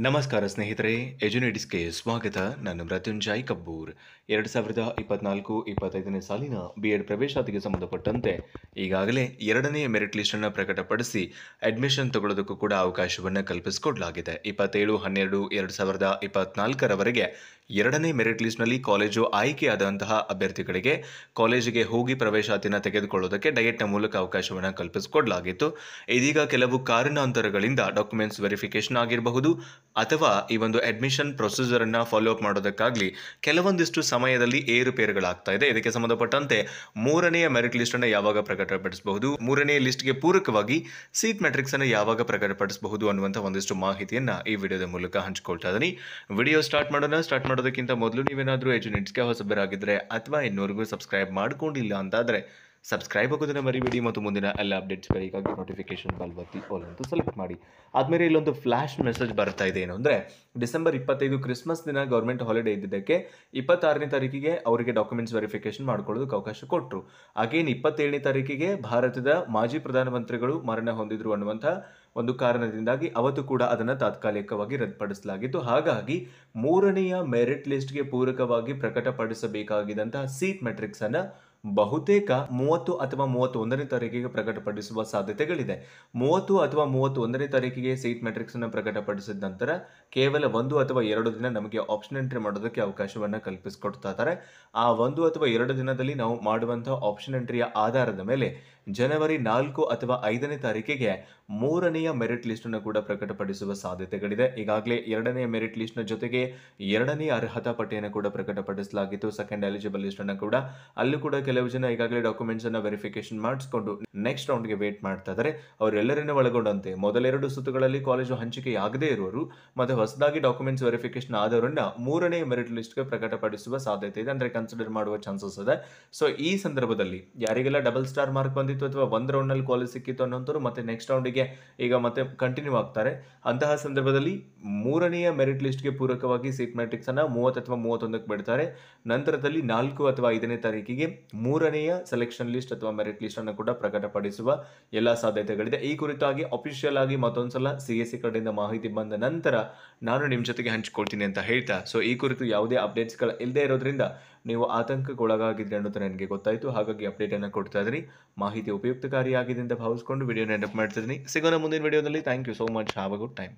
ನಮಸ್ಕಾರ ಸ್ನೇಹಿತರೆ, ಎಜುನಿಟಿಸ್ಗೆ ಸ್ವಾಗತ. ನಾನು ಮೃತ್ಯುಂಜಯ್ ಕಬ್ಬೂರ್. 2024-25ನೇ ಸಾಲಿನ BEd ಪ್ರವೇಶಾತಿಗೆ ಸಂಬಂಧಪಟ್ಟಂತೆ ಈಗಾಗಲೇ ಎರಡನೆಯ ಮೆರಿಟ್ ಲಿಸ್ಟನ್ನು ಪ್ರಕಟಪಡಿಸಿ ಅಡ್ಮಿಷನ್ ತಗೊಳ್ಳೋದಕ್ಕೂ ಕೂಡ ಅವಕಾಶವನ್ನು ಕಲ್ಪಿಸಿಕೊಡಲಾಗಿದೆ. 27/12/2024ರವರೆಗೆ ಎರಡನೇ ಮೆರಿಟ್ ಲಿಸ್ಟ್ನಲ್ಲಿ ಕಾಲೇಜು ಆಯ್ಕೆಯಾದಂತಹ ಅಭ್ಯರ್ಥಿಗಳಿಗೆ ಕಾಲೇಜಿಗೆ ಹೋಗಿ ಪ್ರವೇಶಾತಿನ ತೆಗೆದುಕೊಳ್ಳೋದಕ್ಕೆ ಡಯಟ್ನ ಮೂಲಕ ಅವಕಾಶವನ್ನು ಕಲ್ಪಿಸಿಕೊಡಲಾಗಿತ್ತು. ಇದೀಗ ಕೆಲವು ಕಾರಣಾಂತರಗಳಿಂದ ಡಾಕ್ಯುಮೆಂಟ್ಸ್ ವೆರಿಫಿಕೇಶನ್ ಆಗಿರಬಹುದು ಅಥವಾ ಈ ಒಂದು ಅಡ್ಮಿಷನ್ ಪ್ರೊಸೀಜರ್ ಅನ್ನ ಫಾಲೋ ಅಪ್ ಮಾಡೋದಕ್ಕಾಗಲಿ ಕೆಲವೊಂದಿಷ್ಟು ಸಮಯದಲ್ಲಿ ಏರುಪೇರುಗಳಾಗ್ತಾ ಇದೆ. ಇದಕ್ಕೆ ಸಂಬಂಧಪಟ್ಟಂತೆ ಮೂರನೆಯ ಮೆರಿಟ್ ಲಿಸ್ಟ್ ಅನ್ನು ಯಾವಾಗ ಪ್ರಕಟಪಡಿಸಬಹುದು, ಮೂರನೆಯ ಲಿಸ್ಟ್ಗೆ ಪೂರಕವಾಗಿ ಸೀಟ್ ಮ್ಯಾಟ್ರಿಕ್ಸ್ ಅನ್ನು ಯಾವಾಗ ಪ್ರಕಟಪಡಿಸಬಹುದು ಅನ್ನುವಂಥ ಒಂದಿಷ್ಟು ಮಾಹಿತಿಯನ್ನ ಈ ವಿಡಿಯೋದ ಮೂಲಕ ಹಂಚಿಕೊಳ್ತಾ ಇದ್ದೀನಿ. ವಿಡಿಯೋ ಸ್ಟಾರ್ಟ್ ಮಾಡೋದಕ್ಕಿಂತ ಮೊದಲು ನೀವೇನಾದರೂ ಎಜುನಿಟ್ಸ್ಗೆ ಹೊಸಬರಾಗಿದ್ದರೆ ಅಥವಾ ಇನ್ನೂರಿಗೂ ಸಬ್ಸ್ಕ್ರೈಬ್ ಮಾಡ್ಕೊಂಡಿಲ್ಲ ಅಂತಾದರೆ ಸಬ್ಸ್ಕ್ರೈಬ್ ಆಗೋದನ್ನು ಮರಿಬೇಡಿ ಮತ್ತು ಮುಂದಿನ ಎಲ್ಲ ಅಪ್ಡೇಟ್ಸ್ಗಳಿಗಾಗಿ ನೋಟಿಫಿಕೇಶನ್ ಬಾಲ್ ಒತ್ತಿ ಆಲ್ ಅಂತ ಸೆಲೆಕ್ಟ್ ಮಾಡಿ. ಆದಮೇಲೆ ಇಲ್ಲೊಂದು ಫ್ಲಾಶ್ ಮೆಸೇಜ್ ಬರ್ತಾ ಇದೆ. ಏನು ಅಂದರೆ ಡಿಸೆಂಬರ್ 25 ಕ್ರಿಸ್ಮಸ್ ದಿನ ಗೌರ್ಮೆಂಟ್ ಹಾಲಿಡೇ ಇದ್ದಿದ್ದಕ್ಕೆ 26ನೇ ತಾರೀಕಿಗೆ ಅವರಿಗೆ ಡಾಕ್ಯುಮೆಂಟ್ಸ್ ವೆರಿಫಿಕೇಶನ್ ಮಾಡ್ಕೊಳ್ಳೋದಕ್ಕೆ ಅವಕಾಶ ಕೊಟ್ಟರು. ಅಗೇನ್ 27ನೇ ತಾರೀಕಿಗೆ ಭಾರತದ ಮಾಜಿ ಪ್ರಧಾನಮಂತ್ರಿಗಳು ಮರಣ ಹೊಂದಿದ್ರು ಅನ್ನುವಂಥ ಒಂದು ಕಾರಣದಿಂದಾಗಿ ಅವತ್ತು ಕೂಡ ಅದನ್ನು ತಾತ್ಕಾಲಿಕವಾಗಿ ರದ್ದುಪಡಿಸಲಾಗಿತ್ತು. ಹಾಗಾಗಿ ಮೂರನೆಯ ಮೆರಿಟ್ ಲಿಸ್ಟ್ಗೆ ಪೂರಕವಾಗಿ ಪ್ರಕಟಪಡಿಸಬೇಕಾಗಿದ್ದಂತಹ ಸೀಟ್ ಮೆಟ್ರಿಕ್ಸ್ ಅನ್ನು ಬಹುತೇಕ 30 ಅಥವಾ 31ನೇ ತಾರೀಕಿಗೆ ಪ್ರಕಟಪಡಿಸುವ ಸಾಧ್ಯತೆಗಳಿದೆ. 30 ಅಥವಾ 31ನೇ ತಾರೀಕಿಗೆ ಸೀಟ್ ಮ್ಯಾಟ್ರಿಕ್ಸ್ ಅನ್ನು ಪ್ರಕಟಪಡಿಸಿದ ನಂತರ ಕೇವಲ 1 ಅಥವಾ 2 ದಿನ ನಮಗೆ ಆಪ್ಷನ್ ಎಂಟ್ರಿ ಮಾಡೋದಕ್ಕೆ ಅವಕಾಶವನ್ನು ಕಲ್ಪಿಸಿಕೊಡ್ತಾ ಇದ್ದಾರೆ. ಆ 1 ಅಥವಾ 2 ದಿನದಲ್ಲಿ ನಾವು ಮಾಡುವಂತಹ ಆಪ್ಷನ್ ಎಂಟ್ರಿಯ ಆಧಾರದ ಮೇಲೆ ಜನವರಿ 4 ಅಥವಾ 5ನೇ ತಾರೀಕಿಗೆ ಮೂರನೆಯ ಮೆರಿಟ್ ಲಿಸ್ಟ್ ಅನ್ನು ಕೂಡ ಪ್ರಕಟಪಡಿಸುವ ಸಾಧ್ಯತೆಗಳಿದೆ. ಈಗಾಗಲೇ ಎರಡನೆಯ ಮೆರಿಟ್ ಲಿಸ್ಟ್ ನ ಜೊತೆಗೆ ಎರಡನೇ ಅರ್ಹತಾ ಪಟ್ಟಿಯನ್ನು ಕೂಡ ಪ್ರಕಟಪಡಿಸಲಾಗಿತ್ತು. ಸೆಕೆಂಡ್ ಎಲಿಜಿಬಲ್ ಲಿಸ್ಟ್ ಅನ್ನು ಕೂಡ ಅಲ್ಲೂ ಕೂಡ ಕೆಲವು ಜನ ಈಗಾಗಲೇ ಡಾಕ್ಯುಮೆಂಟ್ಸ್ ಅನ್ನು ವೆರಿಫಿಕೇಶನ್ ಮಾಡಿಸಿಕೊಂಡು ನೆಕ್ಸ್ಟ್ ರೌಂಡ್ಗೆ ವೇಟ್ ಮಾಡ್ತಾ ಇದ್ದಾರೆ. ಅವರೆಲ್ಲರನ್ನು ಒಳಗೊಂಡಂತೆ ಮೊದಲೆರಡು ಸುತ್ತುಗಳಲ್ಲಿ ಕಾಲೇಜು ಹಂಚಿಕೆಯಾಗದೇ ಇರುವರು ಮತ್ತು ಹೊಸದಾಗಿ ಡಾಕ್ಯುಮೆಂಟ್ಸ್ ವೆರಿಫಿಕೇಶನ್ ಆದವರನ್ನ ಮೂರನೇ ಮೆರಿಟ್ ಲಿಸ್ಟ್ಗೆ ಪ್ರಕಟಪಡಿಸುವ ಸಾಧ್ಯತೆ ಇದೆ, ಅಂದರೆ ಕನ್ಸಿಡರ್ ಮಾಡುವ ಚಾನ್ಸಸ್ ಇದೆ. ಸೊ ಈ ಸಂದರ್ಭದಲ್ಲಿ ಯಾರಿಗೆಲ್ಲ ಡಬಲ್ ಸ್ಟಾರ್ ಮಾರ್ಕ್ ಬಂದಿತ್ತು ಅಥವಾ ಒಂದು ರೌಂಡ್ ನಲ್ಲಿ ಕಾಲೇಜ್ ಸಿಕ್ಕಿತ್ತು ಅನ್ನೋಂಥವ್ರು ಮತ್ತೆ ನೆಕ್ಸ್ಟ್ ರೌಂಡಿಗೆ ಈಗ ಮತ್ತೆ ಕಂಟಿನ್ಯೂ ಆಗ್ತಾರೆ. ಅಂತಹ ಸಂದರ್ಭದಲ್ಲಿ ಮೂರನೆಯ ಮೆರಿಟ್ ಲಿಸ್ಟ್ಗೆ ಪೂರಕವಾಗಿ ಸೀಟ್ ಮ್ಯಾಟ್ರಿಕ್ಸ್ ಅನ್ನ 30 ಅಥವಾ 31ಕ್ಕೆ ಬಿಡ್ತಾರೆ. ನಂತರದಲ್ಲಿ 4 ಅಥವಾ 5ನೇ ತಾರೀಕಿಗೆ ಮೂರನೆಯ ಸೆಲೆಕ್ಷನ್ ಲಿಸ್ಟ್ ಅಥವಾ ಮೆರಿಟ್ ಲಿಸ್ಟ್ ಅನ್ನು ಕೂಡ ಪ್ರಕಟಪಡಿಸುವ ಎಲ್ಲ ಸಾಧ್ಯತೆಗಳಿದೆ. ಈ ಕುರಿತಾಗಿ ಅಫಿಷಿಯಲ್ ಆಗಿ ಮತ್ತೊಂದ್ಸಲ CSE ಕಡೆಯಿಂದ ಮಾಹಿತಿ ಬಂದ ನಂತರ ನಾನು ನಿಮ್ಮ ಜೊತೆಗೆ ಹಂಚಿಕೊಳ್ತೀನಿ ಅಂತ ಹೇಳ್ತಾ, ಸೊ ಈ ಕುರಿತು ಯಾವುದೇ ಅಪ್ಡೇಟ್ಸ್ಗಳು ಇಲ್ಲದೆ ಇರೋದ್ರಿಂದ ನೀವು ಆತಂಕಕ್ಕೊಳಗಾಗಿದ್ರೆ ಅನ್ನೋದು ನನಗೆ ಗೊತ್ತಾಯಿತು. ಹಾಗಾಗಿ ಅಪ್ಡೇಟ್ ಅನ್ನು ಕೊಡ್ತಾ ಇದ್ದೀನಿ. ಮಾಹಿತಿ ಉಪಯುಕ್ತಕಾರಿಯಾಗಿದೆ ಅಂತ ಭಾವಿಸ್ಕೊಂಡು ವಿಡಿಯೋನ ಎಂಡ್ ಅಪ್ ಮಾಡ್ತಿದ್ದೀನಿ. ಸಿಗೋಣ ಮುಂದಿನ ವಿಡಿಯೋದಲ್ಲಿ. Thank you so much. Have a good time.